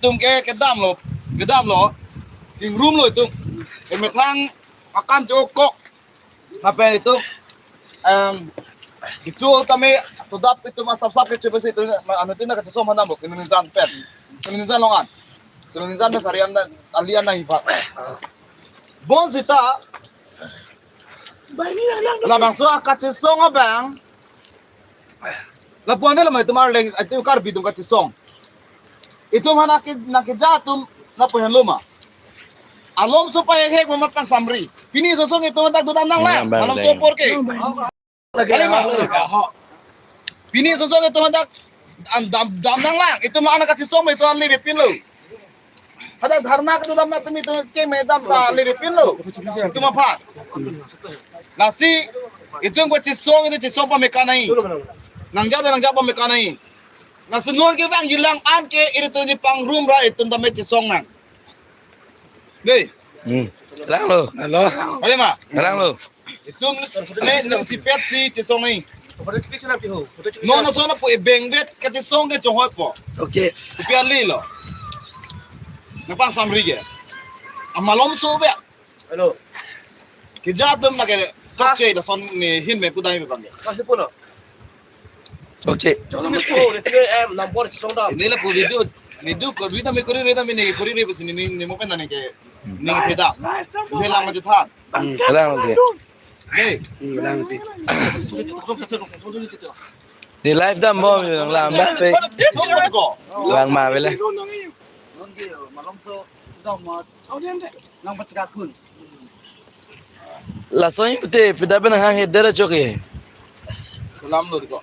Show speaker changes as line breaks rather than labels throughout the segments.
tung ke dam lo ting room lo tung metang akan jokok apa itu itu kami tudap itu masap-sap itu besi itu anu tindak itu sama nambok Indonesia pen Indonesia longan Indonesia mesarian alian na hibat bon sita la bang so akati song abang la puan la mai tumar leng itu kar bidung kati song itu mana nakijatum na puan luma alom supaya hek memapang samri pini sosong itu matak tu tandang lah malam sopor ke pini sosong itu matak damdang lah itu mah anak kati song itu anli bepin lo ada dharna ke dalam matam itu ke medam ta anli bepin lo itu mah pas nasi itu yang buat cisong itu cisong pamekanai nang japa pamekanai nasi nuan ke bang hilang an ke itu ni pang room ra itu ndame cisong nang deh
Lang lo.
Halo.
boleh mah
Lang lo.
itu ni si pet si cisong ni no na so na po ibeng bet ka cisong ke chong hoi po
Okay.
Pia lilo. Napang samri ke. Amalom so be.
Halo.
Kijatum na ke tokche da son ni hin me pudai me bang.
Kasih pun.
Okay.
Jangan mikir, itu em nombor sonda.
Ini la po video ko vida me kori reda me ne kori re bus ni mo pena ne ke ni theda. Ni lang ma jutha.
Lang lo ke.
Hey.
Di live dah mau lang ba pe.
Ko.
Lang ma bela. La soin pete peda ben hang header choke.
Salam lo ko.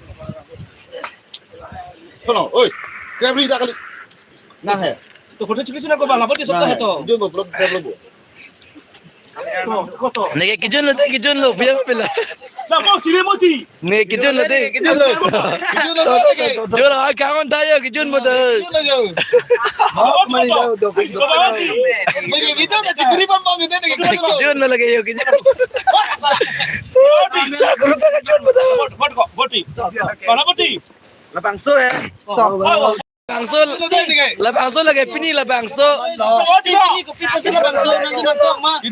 Kono, oi. Krebri da kali. Na hai.
Tu foto cikgu sini aku bawa, apa di
Na
sebelah
hai.
itu?
Jo go blog kreblo.
Foto.
Nege kijun lo te kijun lo pia bela.
Nah, mau ciri moti.
Nege kijun lo te kijun lo.
Kijo lo ke.
Jo la kawan tayo kijun mo to.
Kijo lo yo. Bagi video da tikri bam bam de ne ke.
Kijun lo lagi yo kijun. Sakru ta kijun mo to.
Foto, boti. Mana boti?
Labangso eh. Labangso. Labangso lagi pini labangso.
Boti.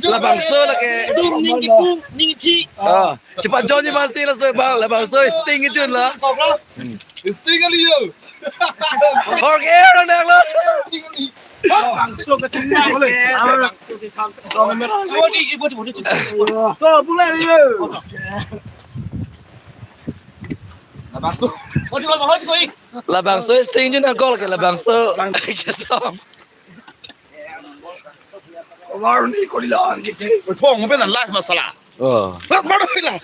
Labangso lagi. Ah, cepat Johnny masih lah sebang labangso sting kijun lah.
Sting ali yo.
Oke, orang dah lo.
Langsung ke tengah boleh. Boti cikgu. Kau boleh ya.
Masuk.
Boti kau.
Labangso sting kijun nak call ke labangso. Kesong.
Warni kau dilawan gitu.
Thong mo pena live masala.
Oh.
Rat maro hilang.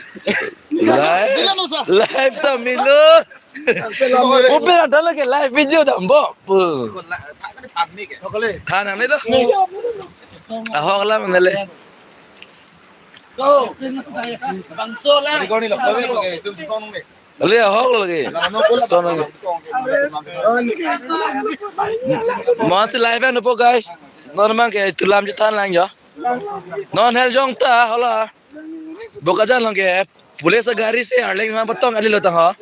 Live.
Dila no sa.
Live dah milu. Upe ada lagi live video dah mbok. Tanang ni tu. Ahok lah menele.
Go. Bangso lah. Kau ni lah kau ni tu song ni.
Boleh ahok lagi. Sono. Masih live ni po guys. Normal ke tulam jutaan lang ya. Non hel jong ta hola. Boka jan lang ke. Boleh segari se harling mang potong ali lo tang ha.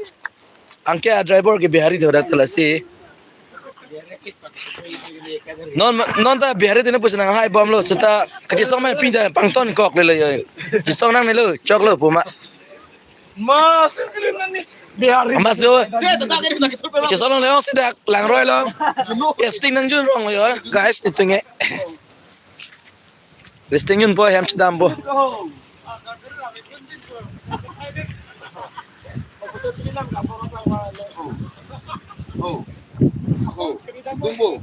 Angke driver ke bihari thoda telasi. Non ta bihari tene pusin nang hai bom lo seta kajisong mai pinda pangton kok le le. Jisong nang ni lo chok lo puma.
Mas, ini biar
Mas yo.
Dia tak kena kita tu.
Jisong nang leong sidak lang roy lo. Testing nang jun rong lo yo. Guys itu nge. Listing yun po ham chidam po.
Oh. Oh. Tunggu.